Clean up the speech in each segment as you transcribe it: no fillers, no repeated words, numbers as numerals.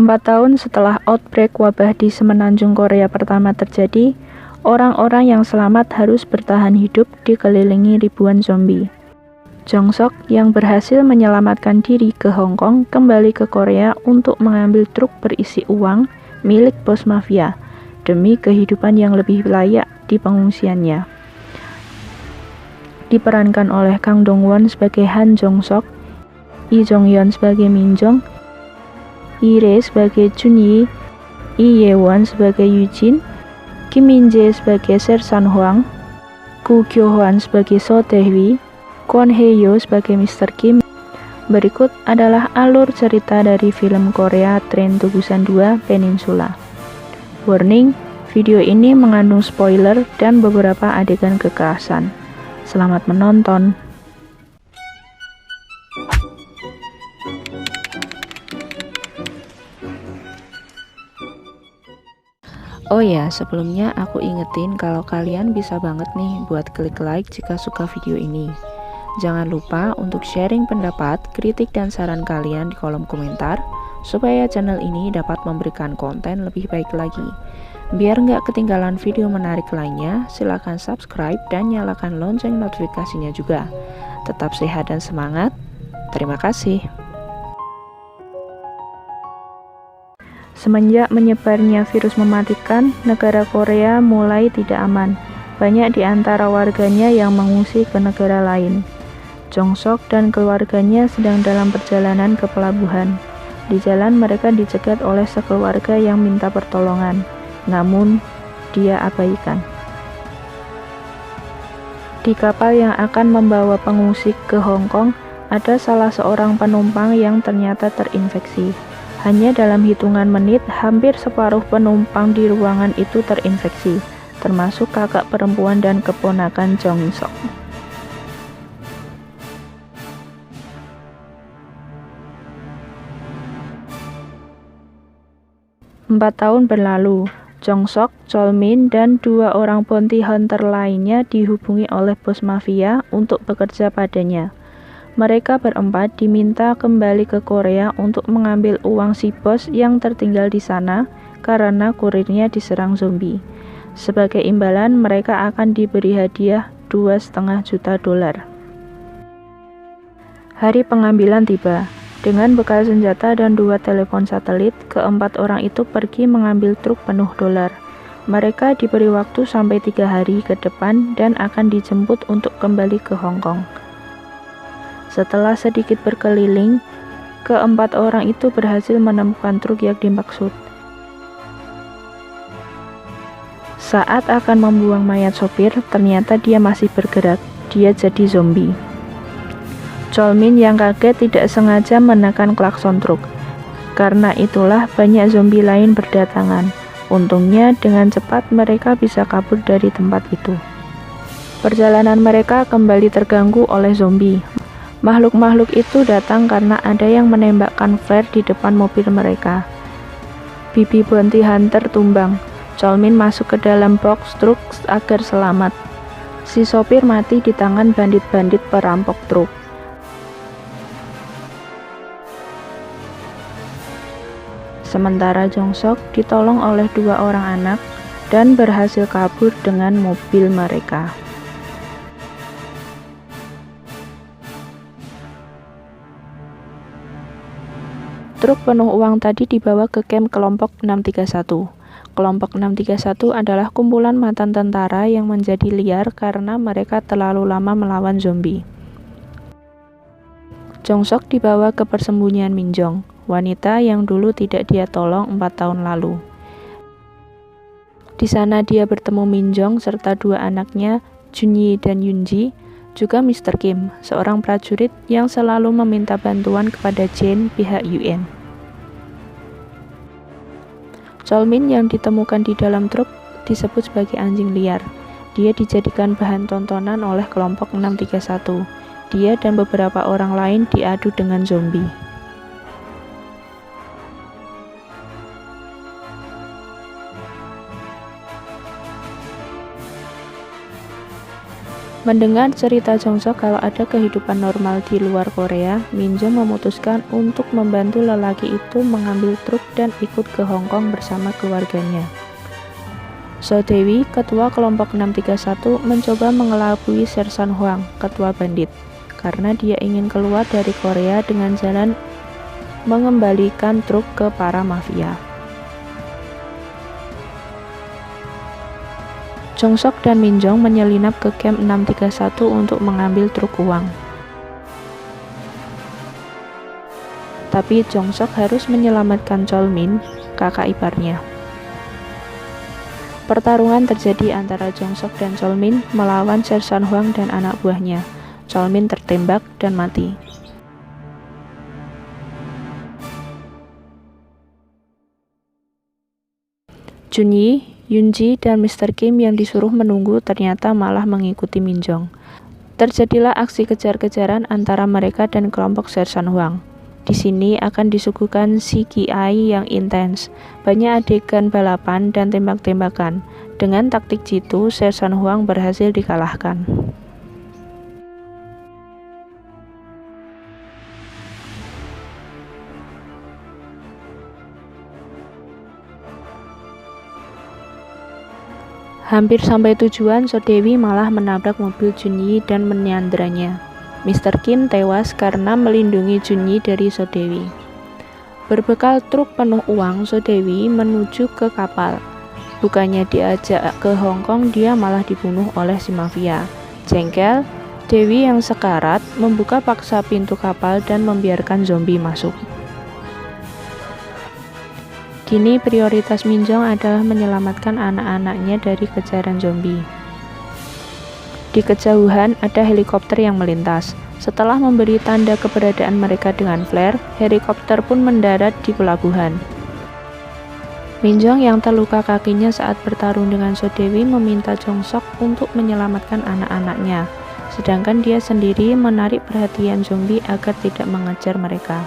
4 tahun setelah outbreak wabah di semenanjung Korea pertama terjadi, orang-orang yang selamat harus bertahan hidup dikelilingi ribuan zombie. Jong-sok yang berhasil menyelamatkan diri ke Hong Kong kembali ke Korea untuk mengambil truk berisi uang milik bos mafia demi kehidupan yang lebih layak di pengungsiannya. Diperankan oleh Kang Dong-won sebagai Han Jong-sok, Lee Jong-yeon sebagai Min Jong, Lee Rae sebagai Chun-yi, Lee Ye-won sebagai Eugene, Kim Min-jae sebagai Ser San Hwang, Gu Kyo-hwan sebagai So Tae-hwi, Kwon Hae-yo sebagai Mr. Kim. Berikut adalah alur cerita dari film Korea Train to Busan 2 Peninsula. Warning, video ini mengandung spoiler dan beberapa adegan kekerasan. Selamat menonton. Oh ya, sebelumnya aku ingetin kalau kalian bisa banget nih buat klik like jika suka video ini. Jangan lupa untuk sharing pendapat, kritik, dan saran kalian di kolom komentar, supaya channel ini dapat memberikan konten lebih baik lagi. Biar nggak ketinggalan video menarik lainnya, silahkan subscribe dan nyalakan lonceng notifikasinya juga. Tetap sehat dan semangat. Terima kasih. Semenjak menyebarnya virus mematikan, negara Korea mulai tidak aman. Banyak di antara warganya yang mengungsi ke negara lain. Jong-sok dan keluarganya sedang dalam perjalanan ke pelabuhan. Di jalan mereka dicegat oleh sekeluarga yang minta pertolongan, namun dia abaikan. Di kapal yang akan membawa pengungsi ke Hong Kong, ada salah seorang penumpang yang ternyata terinfeksi. Hanya dalam hitungan menit, hampir separuh penumpang di ruangan itu terinfeksi, termasuk kakak perempuan dan keponakan Jong-sok. Empat tahun berlalu, Jong-sok, Chol-min, dan 2 orang bounty hunter lainnya dihubungi oleh bos mafia untuk bekerja padanya. Mereka berempat diminta kembali ke Korea untuk mengambil uang si bos yang tertinggal di sana karena kurirnya diserang zombie. Sebagai imbalan, mereka akan diberi hadiah $2,5 juta. Hari pengambilan tiba. Dengan bekal senjata dan 2 telepon satelit, keempat orang itu pergi mengambil truk penuh dolar. Mereka diberi waktu sampai 3 hari ke depan dan akan dijemput untuk kembali ke Hong Kong. Setelah sedikit berkeliling, keempat orang itu berhasil menemukan truk yang dimaksud. Saat akan membuang mayat sopir, ternyata dia masih bergerak. Dia jadi zombie. Chol-min yang kaget tidak sengaja menekan klakson truk. Karena itulah banyak zombie lain berdatangan. Untungnya dengan cepat mereka bisa kabur dari tempat itu. Perjalanan mereka kembali terganggu oleh zombie. Makhluk-makhluk itu datang karena ada yang menembakkan flare di depan mobil mereka. Bibi bounty hunter tumbang. Chol-min masuk ke dalam box truk agar selamat. Si sopir mati di tangan bandit-bandit perampok truk. Sementara Jong-sok ditolong oleh 2 orang anak dan berhasil kabur dengan mobil mereka. Truk penuh uang tadi dibawa ke kamp kelompok 631. Kelompok 631 adalah kumpulan mantan tentara yang menjadi liar karena mereka terlalu lama melawan zombie. Jong-sok dibawa ke persembunyian Min Jong, wanita yang dulu tidak dia tolong 4 tahun lalu. Di sana dia bertemu Min Jong serta 2 anaknya, Chun-yi dan Yoon-ji, juga Mr. Kim, seorang prajurit yang selalu meminta bantuan kepada Jane pihak UN. Chol-min yang ditemukan di dalam truk disebut sebagai anjing liar. Dia dijadikan bahan tontonan oleh kelompok 631. Dia dan beberapa orang lain diadu dengan zombie. Mendengar cerita Jong-sok kalau ada kehidupan normal di luar Korea, Min Jong memutuskan untuk membantu lelaki itu mengambil truk dan ikut ke Hong Kong bersama keluarganya. So Dewi, ketua kelompok 631, mencoba mengelabui Sersan Hwang, ketua bandit, karena dia ingin keluar dari Korea dengan jalan mengembalikan truk ke para mafia. Jong-sok dan Min Jong menyelinap ke camp 631 untuk mengambil truk uang. Tapi Jong-sok harus menyelamatkan Chol-min, kakak iparnya. Pertarungan terjadi antara Jong-sok dan Chol-min melawan Sersan Hwang dan anak buahnya. Chol-min tertembak dan mati. Junyi, Yoonji, dan Mr. Kim yang disuruh menunggu ternyata malah mengikuti Min Jong. Terjadilah aksi kejar-kejaran antara mereka dan kelompok Sersan Hwang. Di sini akan disuguhkan CGI yang intens, banyak adegan balapan dan tembak-tembakan. Dengan taktik jitu, Sersan Hwang berhasil dikalahkan. Hampir sampai tujuan, So Dewi malah menabrak mobil Junyi dan menyandranya. Mr. Kim tewas karena melindungi Junyi dari So Dewi. Berbekal truk penuh uang, So Dewi menuju ke kapal. Bukannya diajak ke Hong Kong, dia malah dibunuh oleh si mafia. Jengkel, Dewi yang sekarat membuka paksa pintu kapal dan membiarkan zombie masuk. Kini prioritas Min Jong adalah menyelamatkan anak-anaknya dari kejaran zombie. Di kejauhan ada helikopter yang melintas. Setelah memberi tanda keberadaan mereka dengan flare, helikopter pun mendarat di pelabuhan. Min Jong yang terluka kakinya saat bertarung dengan So Dewi meminta Jong-sok untuk menyelamatkan anak-anaknya, sedangkan dia sendiri menarik perhatian zombie agar tidak mengejar mereka.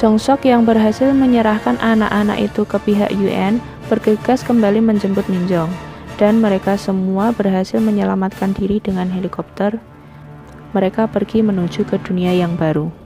Jong-sok yang berhasil menyerahkan anak-anak itu ke pihak UN bergegas kembali menjemput Min Jong, dan mereka semua berhasil menyelamatkan diri dengan helikopter. Mereka pergi menuju ke dunia yang baru.